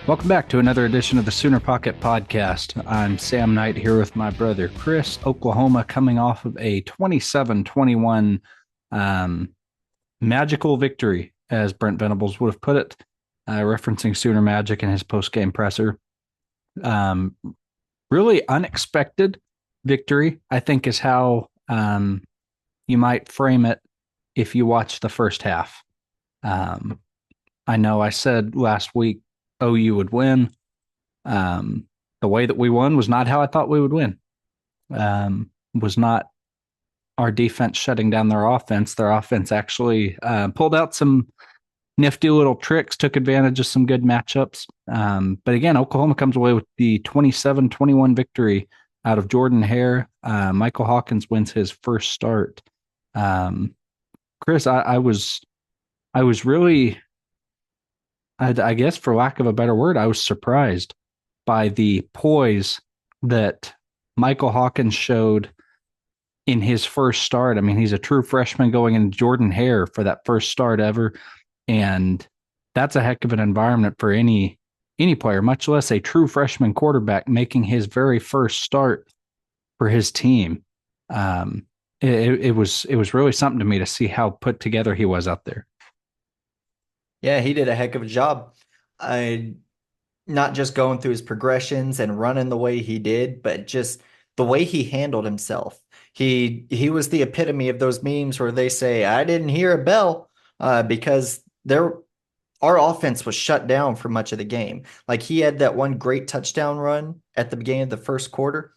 Welcome back to another edition of the Sooner Pocket Podcast. I'm Sam Knight here with my brother Chris. Oklahoma coming off of a 27-21 magical victory, as Brent Venables would have put it, referencing Sooner Magic in his post-game presser. Um, Really unexpected victory, I think, is how you might frame it if you watch the first half. Um, I know I said last week OU would win. Um, the way that we won was not how I thought we would win. Was not our defense shutting down their offense. Their offense actually pulled out some nifty little tricks, took advantage of some good matchups. But again, Oklahoma comes away with the 27-21 victory out of Jordan Hare. Michael Hawkins wins his first start. Chris, I was really, I guess for lack of a better word, I was surprised by the poise that Michael Hawkins showed in his first start. I mean, he's a true freshman going into Jordan Hare for that first start ever. And that's a heck of an environment for any player, much less a true freshman quarterback making his very first start for his team. It was really something to me to see how put together he was out there. Yeah, he did a heck of a job. I Not just going through his progressions and running the way he did, but just the way he handled himself. He was the epitome of those memes where they say, "I didn't hear a bell," because our offense was shut down for much of the game. Like he had that one great touchdown run at the beginning of the first quarter,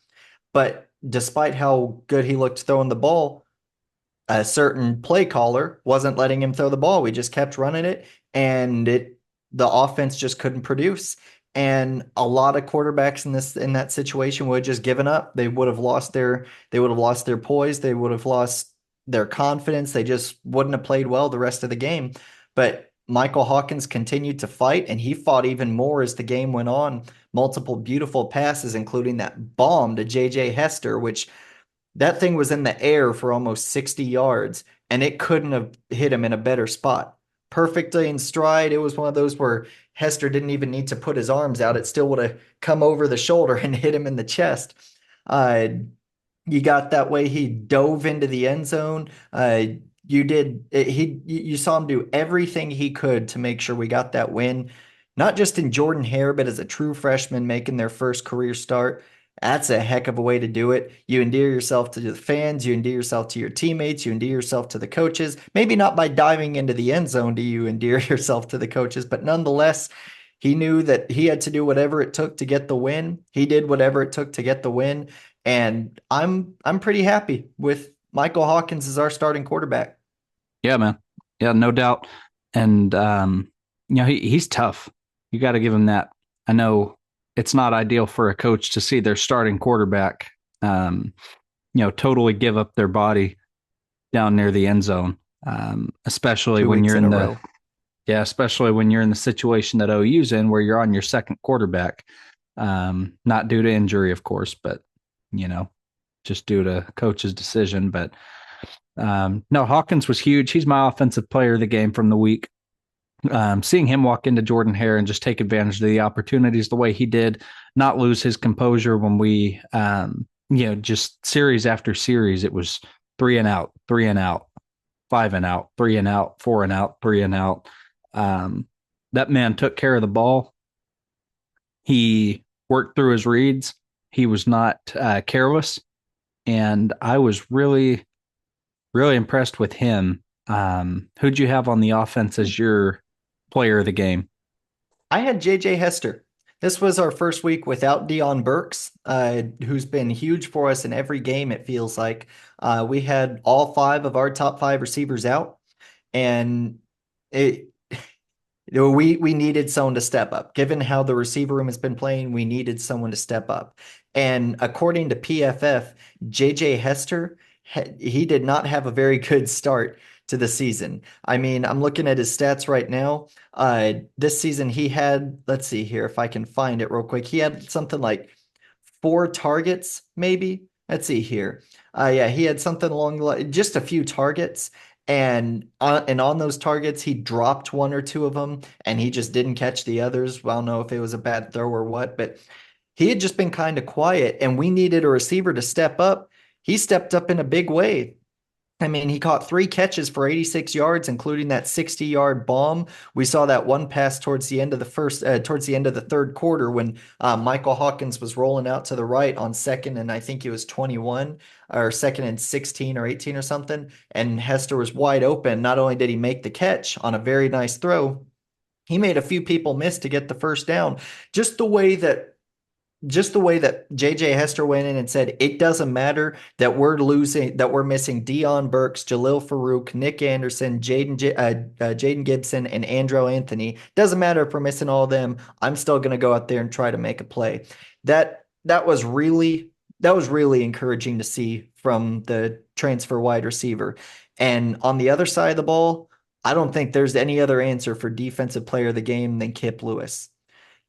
but despite how good he looked throwing the ball, a certain play caller wasn't letting him throw the ball. We just kept running it, and the offense just couldn't produce. And a lot of quarterbacks in that situation would have just given up. They would have lost their poise. They would have lost their confidence. They just wouldn't have played well the rest of the game. But Michael Hawkins continued to fight, and he fought even more as the game went on. Multiple beautiful passes, including that bomb to J.J. Hester, which that thing was in the air for almost 60 yards, and it couldn't have hit him in a better spot. Perfectly in stride. It was one of those where Hester didn't even need to put his arms out. It still would have come over the shoulder and hit him in the chest. Uh, you got that way he dove into the end zone. You saw him do everything he could to make sure we got that win, not just in Jordan Hare, but as a true freshman making their first career start. That's a heck of a way to do it. You endear yourself to the fans, you endear yourself to your teammates, you endear yourself to the coaches. Maybe not by diving into the end zone do you endear yourself to the coaches, but nonetheless, he knew that he had to do whatever it took to get the win. He did whatever it took to get the win, and I'm pretty happy with Michael Hawkins as our starting quarterback. Yeah, man. Yeah, no doubt. And he's tough. You got to give him that. I know it's not ideal for a coach to see their starting quarterback, totally give up their body down near the end zone, especially Two when weeks you're in in a the row. especially when you're in the situation that OU's in, where you're on your second quarterback, not due to injury, of course, but you know, just due to coach's decision. But no, Hawkins was huge. He's my offensive player of the game from the week. Seeing him walk into Jordan Hare and just take advantage of the opportunities the way he did, not lose his composure when we, just series after series, it was 3 and out, 3 and out, 5 and out, 3 and out, 4 and out, 3 and out. Um, that man took care of the ball. He worked through his reads. He was not careless, and I was really, really impressed with him. Who'd you have on the offense as your player of the game? I had JJ Hester. This was our first week without Dion Burks, who's been huge for us in every game, it feels like. We had all five of our top five receivers out, and it we needed someone to step up. Given how the receiver room has been playing, we needed someone to step up. And according to PFF, JJ Hester, he did not have a very good start to the season. I mean, I'm looking at his stats right now. This season he had, let's see here if I can find it real quick. He had something like 4 targets, maybe. Let's see here. Yeah, he had something along just a few targets, And on those targets, he dropped one or two of them, and he just didn't catch the others. Well, I don't know if it was a bad throw or what, but he had just been kind of quiet, and we needed a receiver to step up. He stepped up in a big way. I mean, he caught three catches for 86 yards, including that 60-yard bomb. We saw that one pass towards the end of the third quarter when Michael Hawkins was rolling out to the right on second, and I think he was 21 or second and 16 or 18 or something. And Hester was wide open. Not only did he make the catch on a very nice throw, he made a few people miss to get the first down. Just the way that just the way that JJ Hester went in and said, it doesn't matter that we're missing Dion Burks, Jalil Farouk, Nick Anderson, Jaden Gibson, and Andrew Anthony. Doesn't matter if we're missing all of them. I'm still going to go out there and try to make a play. That was really encouraging to see from the transfer wide receiver. And on the other side of the ball, I don't think there's any other answer for defensive player of the game than Kip Lewis.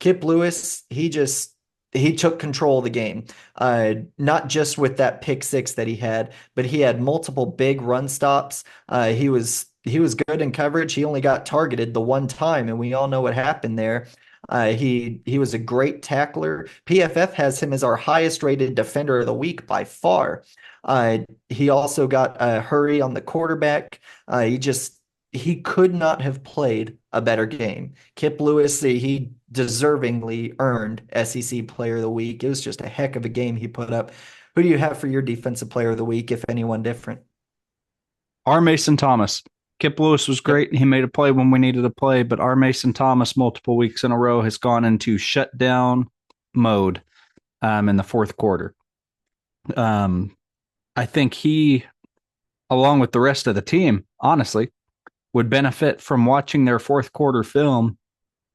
Kip Lewis, he took control of the game. Not just with that pick six that he had, but he had multiple big run stops. He was good in coverage. He only got targeted the one time, and we all know what happened there. He was a great tackler. PFF has him as our highest rated defender of the week by far. He also got a hurry on the quarterback. He could not have played a better game. Kip Lewis, he deservingly earned SEC Player of the Week. It was just a heck of a game he put up. Who do you have for your Defensive Player of the Week, if anyone different? R. Mason Thomas. Kip Lewis was Yep. great. He made a play when we needed a play, but R. Mason Thomas, multiple weeks in a row, has gone into shutdown mode in the fourth quarter. Um, I think he, along with the rest of the team, honestly, would benefit from watching their fourth quarter film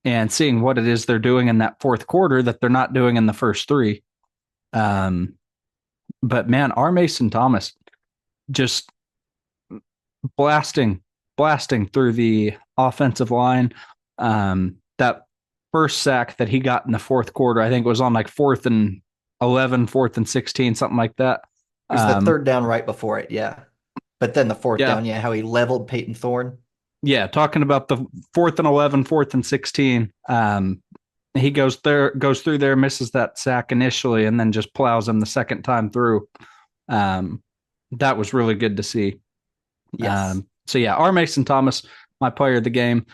and seeing what it is they're doing in that fourth quarter that they're not doing in the first three. Um, but man, R. Mason Thomas just blasting, blasting through the offensive line. That first sack that he got in the fourth quarter, I think it was on like 4th and 11, 4th and 16, something like that. It was the third down right before it, yeah. But then the fourth Yeah, down, yeah, how he leveled Peyton Thorne. yeah. Talking about the 4th and 11, 4th and 16. He goes through there, misses that sack initially, and then just plows him the second time through. That was really good to see. Yes. So yeah, R. Mason Thomas, my player of the game.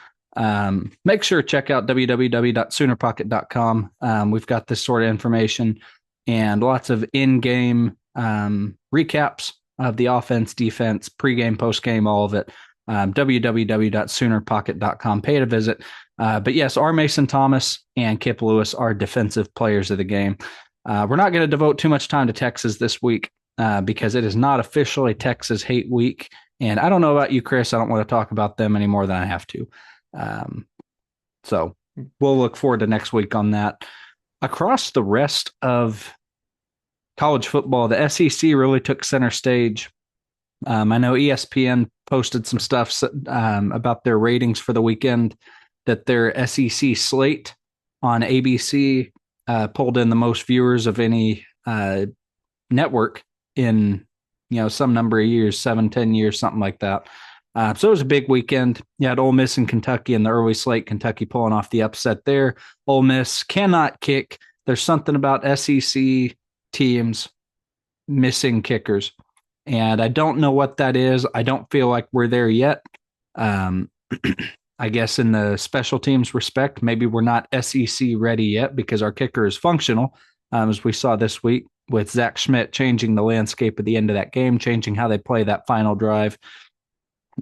Make sure to check out www.soonerpocket.com. We've got this sort of information and lots of in-game recaps of the offense, defense, pregame, postgame, all of it. www.soonerpocket.com. Pay to visit. But yes, R. Mason Thomas and Kip Lewis are defensive players of the game. We're not going to devote too much time to Texas this week because it is not officially Texas Hate Week. And I don't know about you, Chris. I don't want to talk about them any more than I have to. So we'll look forward to next week on that. Across the rest of college football, the SEC really took center stage. I know ESPN posted some stuff about their ratings for the weekend, that their SEC slate on ABC pulled in the most viewers of any network in some number of years, 7-10 years, something like that. So it was a big weekend. You had Ole Miss and Kentucky in the early slate. Kentucky pulling off the upset there. Ole Miss cannot kick. There's something about SEC teams missing kickers, and I don't know what that is. I don't feel like we're there yet. I guess in the special teams respect, maybe we're not SEC ready yet because our kicker is functional, as we saw this week with Zach Schmidt changing the landscape at the end of that game, changing how they play that final drive.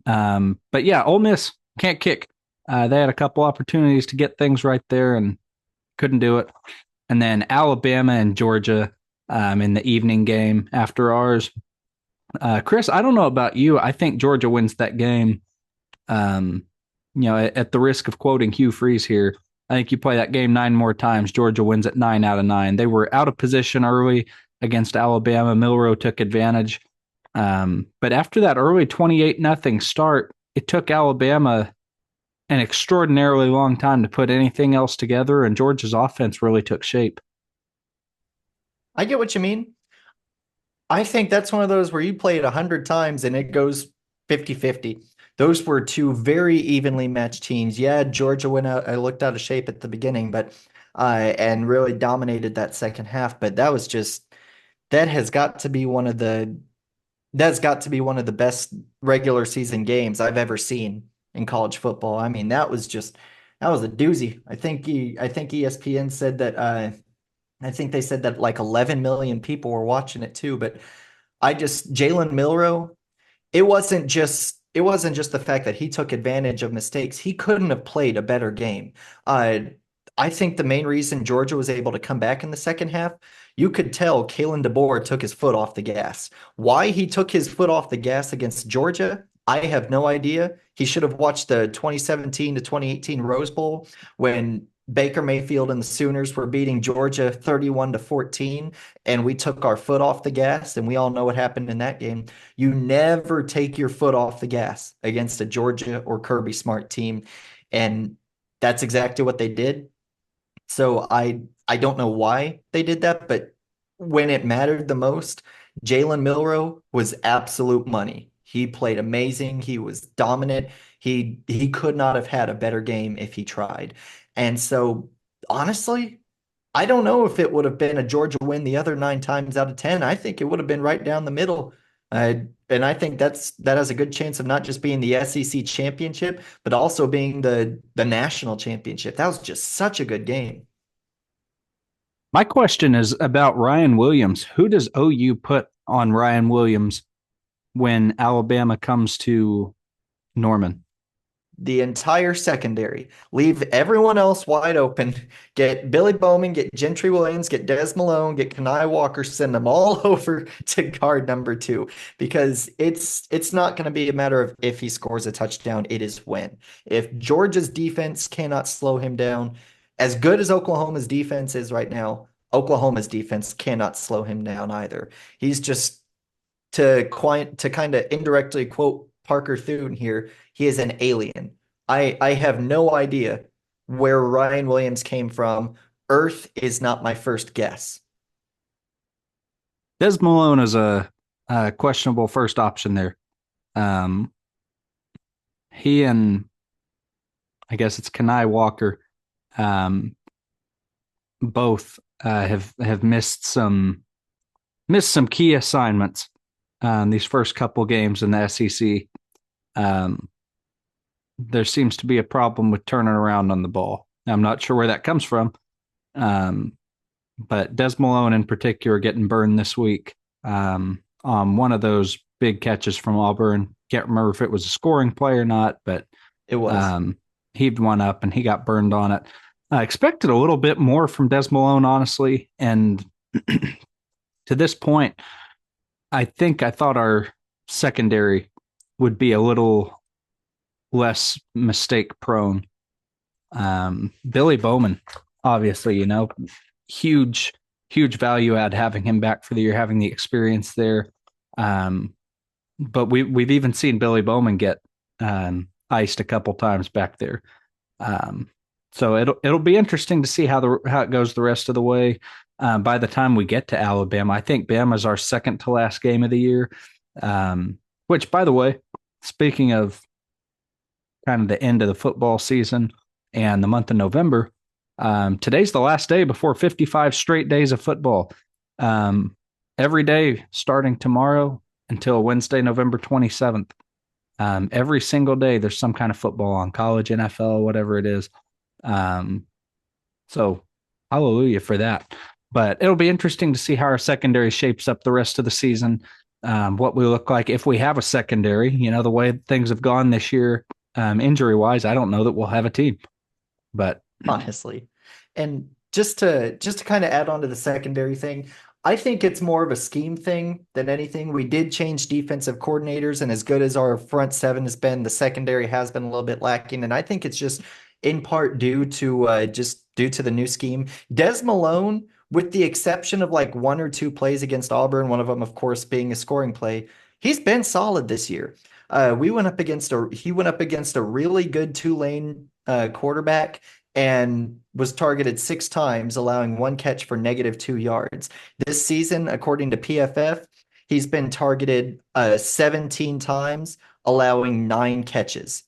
But yeah, Ole Miss can't kick. They had a couple opportunities to get things right there and couldn't do it. And then Alabama and Georgia in the evening game after ours. Chris, I don't know about you. I think Georgia wins that game. At the risk of quoting Hugh Freeze here, I think you play that game 9 more times, Georgia wins it 9 out of 9. They were out of position early against Alabama. Milroe took advantage. But after that early 28-0 start, it took Alabama an extraordinarily long time to put anything else together, and Georgia's offense really took shape. I get what you mean. I think that's one of those where you play it 100 times and it goes 50-50. Those were two very evenly matched teams. Yeah, Georgia went out, I looked out of shape at the beginning, but and really dominated that second half. But that was just that has got to be one of the that's got to be one of the best regular season games I've ever seen in college football. I mean, that was a doozy. I think ESPN said that I think they said that like 11 million people were watching it too, but I just Jalen Milroe, it wasn't just the fact that he took advantage of mistakes. He couldn't have played a better game. Uh, I think the main reason Georgia was able to come back in the second half, you could tell Kalen DeBoer took his foot off the gas. Why he took his foot off the gas against Georgia, I have no idea. He should have watched the 2017 to 2018 Rose Bowl when Baker Mayfield and the Sooners were beating Georgia 31-14, and we took our foot off the gas, and we all know what happened in that game. You never take your foot off the gas against a Georgia or Kirby Smart team. And that's exactly what they did. So I don't know why they did that, but when it mattered the most, Jalen Milroe was absolute money. He played amazing. He was dominant. He could not have had a better game if he tried. And so honestly, I don't know if it would have been a Georgia win the other 9 times out of 10. I think it would have been right down the middle. And I think that has a good chance of not just being the SEC championship, but also being the national championship. That was just such a good game. My question is about Ryan Williams. Who does OU put on Ryan Williams when Alabama comes to Norman? The entire secondary. Leave everyone else wide open. Get Billy Bowman, get Gentry Williams, get Des Malone, get Kanai Walker, send them all over to guard number two because it's not going to be a matter of if he scores a touchdown, it is when. If Georgia's defense cannot slow him down, as good as Oklahoma's defense is right now, Oklahoma's defense cannot slow him down either. He's just to kind of indirectly quote Parker Thune here, he is an alien. I have no idea where Ryan Williams came from. Earth is not my first guess. Des Malone is a questionable first option there. Um, he and I guess it's Kanai Walker, um, both have missed some key assignments these first couple games in the SEC. Um, there seems to be a problem with turning around on the ball. I'm not sure where that comes from, um, but Des Malone in particular getting burned this week on one of those big catches from Auburn. Can't remember if it was a scoring play or not, but It was. heaved one up and he got burned on it. I expected a little bit more from Des Malone, honestly, and to this point, I thought our secondary would be a little less mistake prone. Billy Bowman, obviously, huge, huge value add having him back for the year, having the experience there. But we've even seen Billy Bowman get iced a couple times back there. So it'll be interesting to see how it goes the rest of the way. By the time we get to Alabama, I think Bama's our second to last game of the year. Which, by the way, speaking of kind of the end of the football season and the month of November, today's the last day before 55 straight days of football. Every day starting tomorrow until Wednesday, November 27th. Every single day there's some kind of football on, college, NFL, whatever it is. So hallelujah for that. But it'll be interesting to see how our secondary shapes up the rest of the season. What we look like if we have a secondary, the way things have gone this year, injury wise, I don't know that we'll have a team, but Honestly. And just to kind of add on to the secondary thing, I think it's more of a scheme thing than anything. We did change defensive coordinators, and as good as our front seven has been, the secondary has been a little bit lacking. And I think it's just in part due to the new scheme. Des Malone, with the exception of like one or two plays against Auburn, one of them, of course, being a scoring play, he's been solid this year. He went up against a really good Tulane quarterback and was targeted 6 times, allowing one catch for -2 yards. This season, according to PFF, he's been targeted 17 times, allowing 9 catches.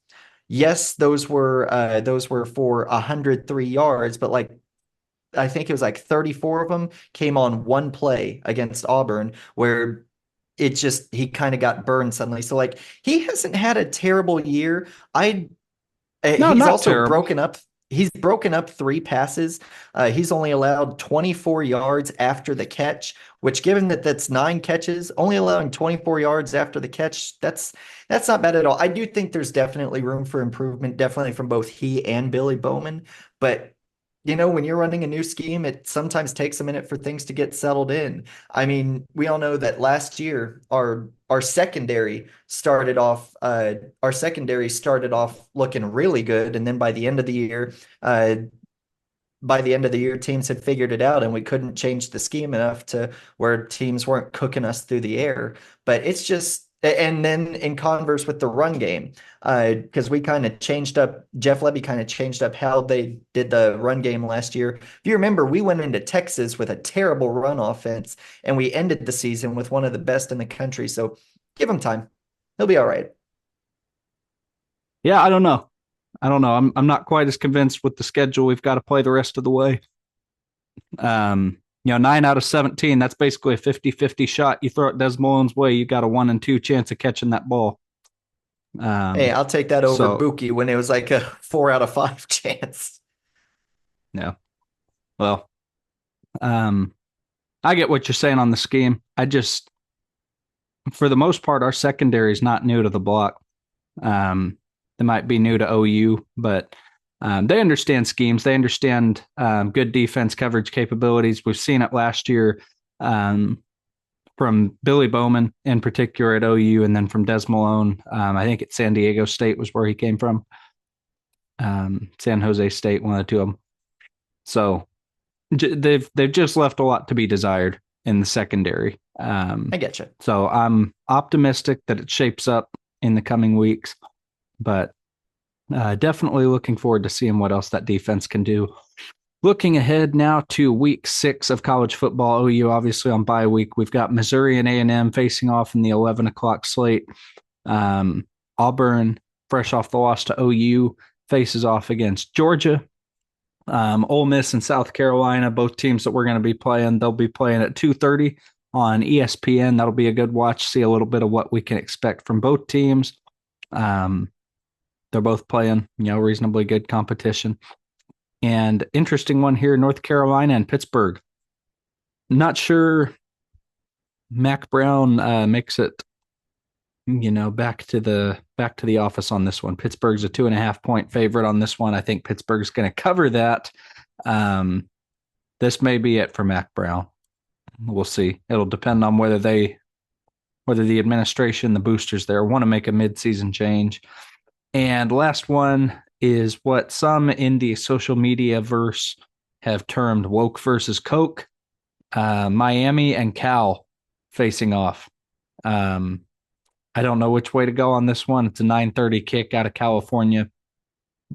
Yes, those were for 103 yards, but like I think it was like 34 of them came on one play against Auburn where it just he kind of got burned suddenly. So like he hasn't had a terrible year. I No, He's not also terrible. broken up 3 passes. He's only allowed 24 yards after the catch, which given that that's 9 catches, only allowing 24 yards after the catch, that's not bad at all. I do think there's definitely room for improvement, definitely from both he and Billy Bowman. But when you're running a new scheme, it sometimes takes a minute for things to get settled in. I mean, we all know that last year our secondary started off looking really good, and then uh, by the end of the year, teams had figured it out, and we couldn't change the scheme enough to where teams weren't cooking us through the air. But it's just, and then in converse with the run game, because we kind of changed up, Jeff Levy kind of changed up how they did the run game last year. If you remember, we went into Texas with a terrible run offense, and we ended the season with one of the best in the country. So give him time. He'll be all right. Yeah, I don't know. I don't know. I'm not quite as convinced with the schedule we've got to play the rest of the way. 9 out of 17, that's basically a 50-50 shot. You throw it Des Malone's way, you got a 1 in 2 chance of catching that ball. Hey, Um, I'll take that over so Buki when it was like a 4 out of 5 chance. yeah. Well, um, I get what you're saying on the scheme. I just, for the most part, our secondary is not new to the block. They might be new to OU, but they understand schemes. They understand good defense coverage capabilities. We've seen it last year um, from Billy Bowman in particular at OU, and then from Des Malone. I think at San Diego State was where he came from. San Jose State, one of the two of them. So they've just left a lot to be desired in the secondary. I get you. So I'm optimistic that it shapes up in the coming weeks, but definitely looking forward to seeing what else that defense can do. Looking ahead now to week 6 of college football, OU obviously on bye week. We've got Missouri and A&M facing off in the 11 o'clock slate. Auburn, fresh off the loss to OU, faces off against Georgia. Ole Miss and South Carolina, both teams that we're going to be playing. They'll be playing at 2:30 on ESPN. That'll be a good watch. See a little bit of what we can expect from both teams. They're both playing, reasonably good competition. And interesting one here, North Carolina and Pittsburgh. Not sure Mac Brown makes it, back to the office on this one. Pittsburgh's a 2.5 point favorite on this one. I think Pittsburgh's going to cover that. This may be it for Mac Brown. We'll see. It'll depend on whether the administration, the boosters there, want to make a midseason change. And last one is what some in the social media verse have termed woke versus Coke. Miami and Cal facing off. I don't know which way to go on this one. It's a 9:30 kick out of California.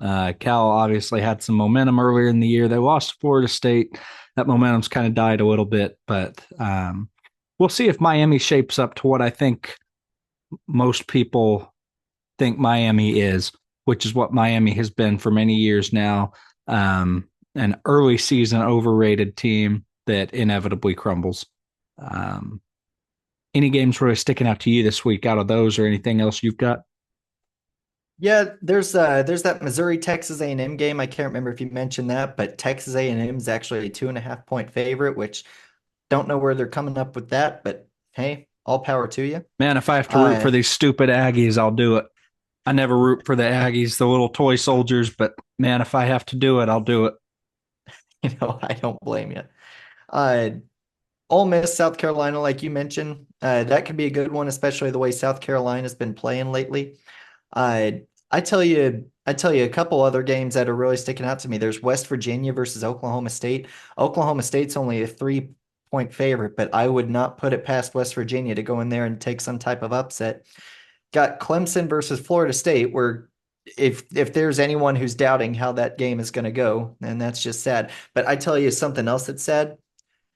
Cal obviously had some momentum earlier in the year. They lost to Florida State. That momentum's kind of died a little bit, but we'll see if Miami shapes up to what I think most people think Miami is, which is what Miami has been for many years now. An early season overrated team that inevitably crumbles. Any games really sticking out to you this week out of those, or anything else you've got? Yeah, there's that Missouri Texas A&M game. I can't remember if you mentioned that, but Texas A&M is actually a 2.5 point favorite, which don't know where they're coming up with that, but hey, all power to you. Man, if I have to root Uh, for these stupid Aggies, I'll do it. I never root for the Aggies, the little toy soldiers, but man, if I have to do it, I'll do it. I don't blame you. Uh, Ole Miss, South Carolina, like you mentioned, that could be a good one, especially the way South Carolina's been playing lately. I tell you a couple other games that are really sticking out to me. There's West Virginia versus Oklahoma State. Oklahoma State's only a 3 point favorite, but I would not put it past West Virginia to go in there and take some type of upset. Got Clemson versus Florida State, where if there's anyone who's doubting how that game is going to go, then that's just sad. But I tell you something else that's sad.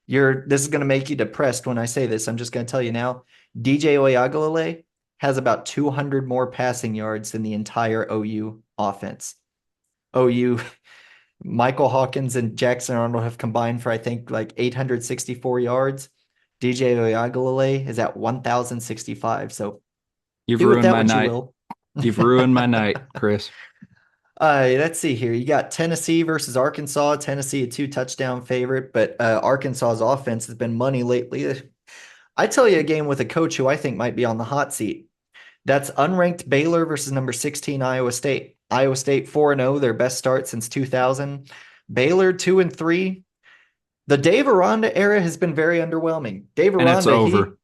This is going to make you depressed when I say this. I'm just going to tell you now. DJ Oyagalele has about 200 more passing yards than the entire OU offense. OU, Michael Hawkins and Jackson Arnold have combined for, I think, like 864 yards. DJ Oyagalele is at 1,065. So You've do with ruined that my what you night. will. You've ruined my night, Chris. Let's see here. You got Tennessee versus Arkansas. Tennessee, a 2 touchdown favorite, but Arkansas's offense has been money lately. I tell you a game with a coach who I think might be on the hot seat. That's unranked Baylor versus number 16 Iowa State. Iowa State 4-0, their best start since 2000. Baylor 2-3. The Dave Aranda era has been very underwhelming. Dave And it's Aranda, over.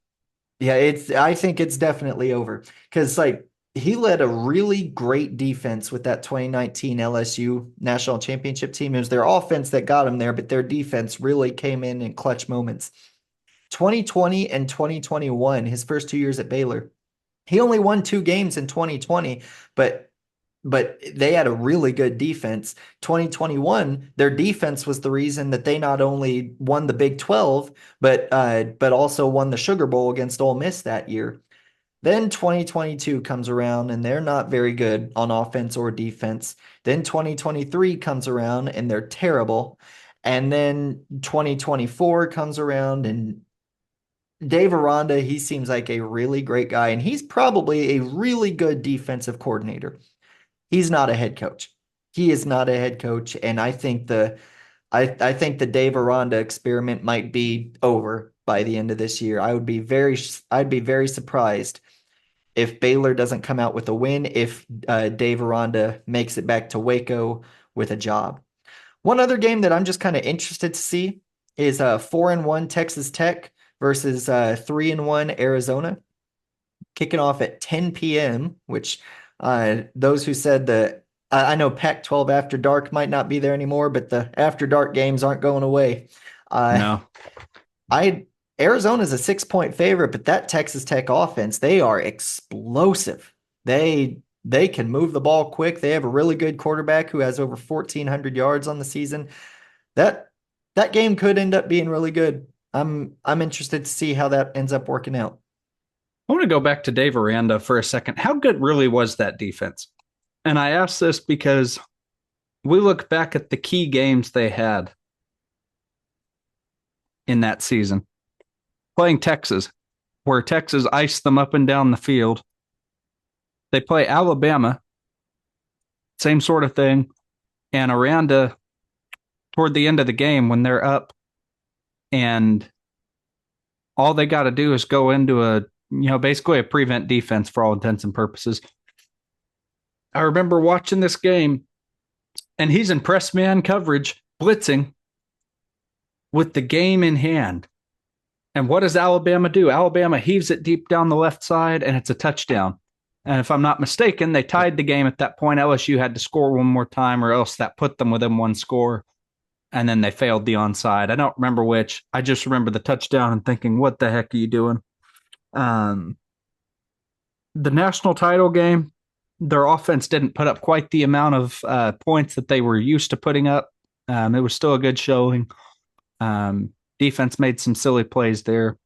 I think it's definitely over because like he led a really great defense with that 2019 LSU national championship team. It was their offense that got him there, but their defense really came in clutch moments. 2020 and 2021, his first 2 years at Baylor, he only won 2 games in 2020, but they had a really good defense. 2021, their defense was the reason that they not only won the Big 12, but also won the Sugar Bowl against Ole Miss that year. Then 2022 comes around and they're not very good on offense or defense. Then 2023 comes around and they're terrible. And then 2024 comes around and Dave Aranda, he seems like a really great guy and he's probably a really good defensive coordinator. He's not a head coach. He is not a head coach, and I think the Dave Aranda experiment might be over by the end of this year. I'd be very surprised if Baylor doesn't come out with a win, if Dave Aranda makes it back to Waco with a job. One other game that I'm just kind of interested to see is 4-1 Texas Tech versus 3-1 Arizona, kicking off at 10 p.m., which those who said that I know Pac-12 After Dark might not be there anymore, but the After Dark games aren't going away. Uh, No. I Arizona's a 6 point favorite, but that Texas Tech offense, they are explosive. They can move the ball quick. They have a really good quarterback who has over 1,400 yards on the season. That that game could end up being really good. I'm interested to see how that ends up working out. I want to go back to Dave Aranda for a second. How good really was that defense? And I ask this because we look back at the key games they had in that season. Playing Texas, where Texas iced them up and down the field. They play Alabama, same sort of thing. And Aranda, toward the end of the game, when they're up and all they got to do is go into basically a prevent defense for all intents and purposes. I remember watching this game and he's in press man coverage, blitzing with the game in hand. And what does Alabama do? Alabama heaves it deep down the left side and it's a touchdown. And if I'm not mistaken, they tied the game at that point. LSU had to score one more time or else that put them within one score. And then they failed the onside. I don't remember which. I just remember the touchdown and thinking, what the heck are you doing? Um, the national title game, their offense didn't put up quite the amount of points that they were used to putting up. It was still a good showing. Defense made some silly plays there.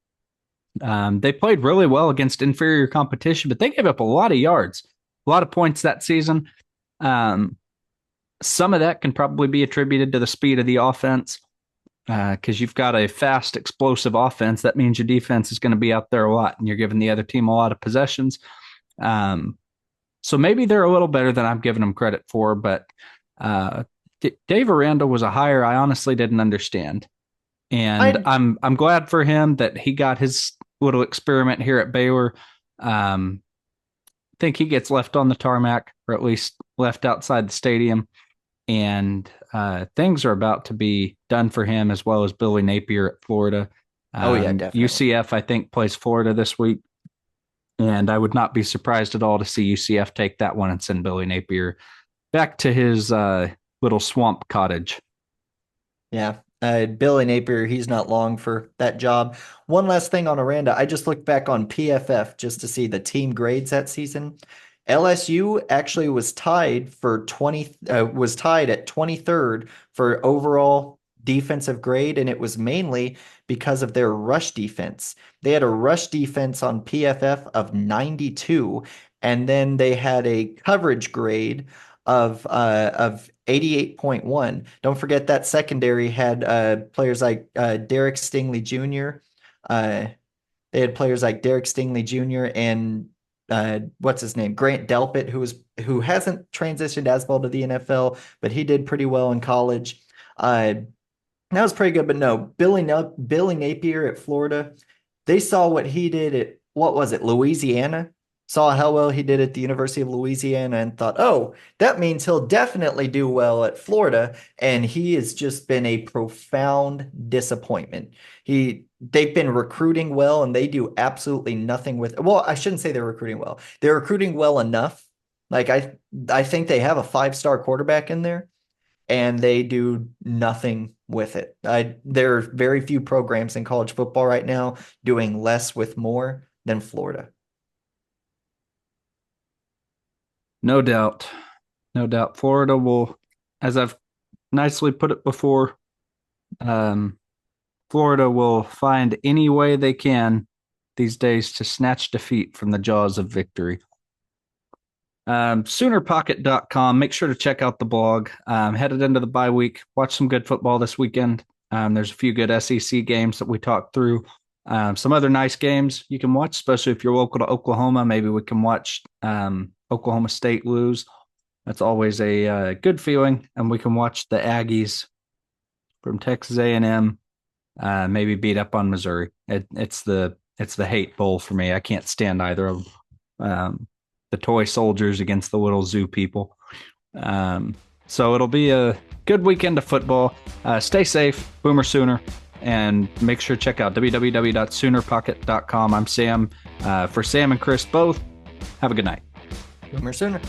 They played really well against inferior competition, but they gave up a lot of yards, a lot of points that season. Some of that can probably be attributed to the speed of the offense because you've got a fast, explosive offense. That means your defense is going to be out there a lot, and you're giving the other team a lot of possessions. So maybe they're a little better than I'm giving them credit for, but Dave Aranda was a hire I honestly didn't understand. And I I'm glad for him that he got his little experiment here at Baylor. I think he gets left on the tarmac, or at least left outside the stadium. And things are about to be done for him, as well as Billy Napier at Florida. Oh yeah, definitely. UCF, I think, plays Florida this week. And I would not be surprised at all to see UCF take that one and send Billy Napier back to his little swamp cottage. Yeah. Billy Napier, he's not long for that job. One last thing on Aranda. I just looked back on PFF just to see the team grades that season. LSU actually was tied at 23rd for overall defensive grade, and it was mainly because of their rush defense. They had a rush defense on PFF of 92, and then they had a coverage grade of 88.1. Don't forget that secondary had players like Derek Stingley Jr. They had players like Derek Stingley Jr. and what's his name? Grant Delpit, who hasn't transitioned as well to the NFL, but he did pretty well in college. That was pretty good, but no, Billy Napier at Florida, they saw what he did at what was it, Louisiana? Saw how well he did at the University of Louisiana and thought, oh, that means he'll definitely do well at Florida. And he has just been a profound disappointment. They've been recruiting well and they do absolutely nothing with, well, I shouldn't say they're recruiting well. They're recruiting well enough. Like I think they have a 5-star quarterback in there and they do nothing with it. There are very few programs in college football right now doing less with more than Florida. No doubt. No doubt. Florida will, as I've nicely put it before, um, Florida will find any way they can these days to snatch defeat from the jaws of victory. Soonerpocket.com. Make sure to check out the blog. Headed into the bye week. Watch some good football this weekend. There's a few good SEC games that we talked through. Some other nice games you can watch, especially if you're local to Oklahoma. Maybe we can watch Oklahoma State lose. That's always a good feeling. And we can watch the Aggies from Texas A&M maybe beat up on Missouri. It's the hate bowl for me. I can't stand either of them. The toy soldiers against the little zoo people. So it'll be a good weekend of football. Stay safe, Boomer Sooner, and make sure to check out www.soonerpocket.com. I'm Sam. For Sam and Chris both, have a good night. Boomer Sooner.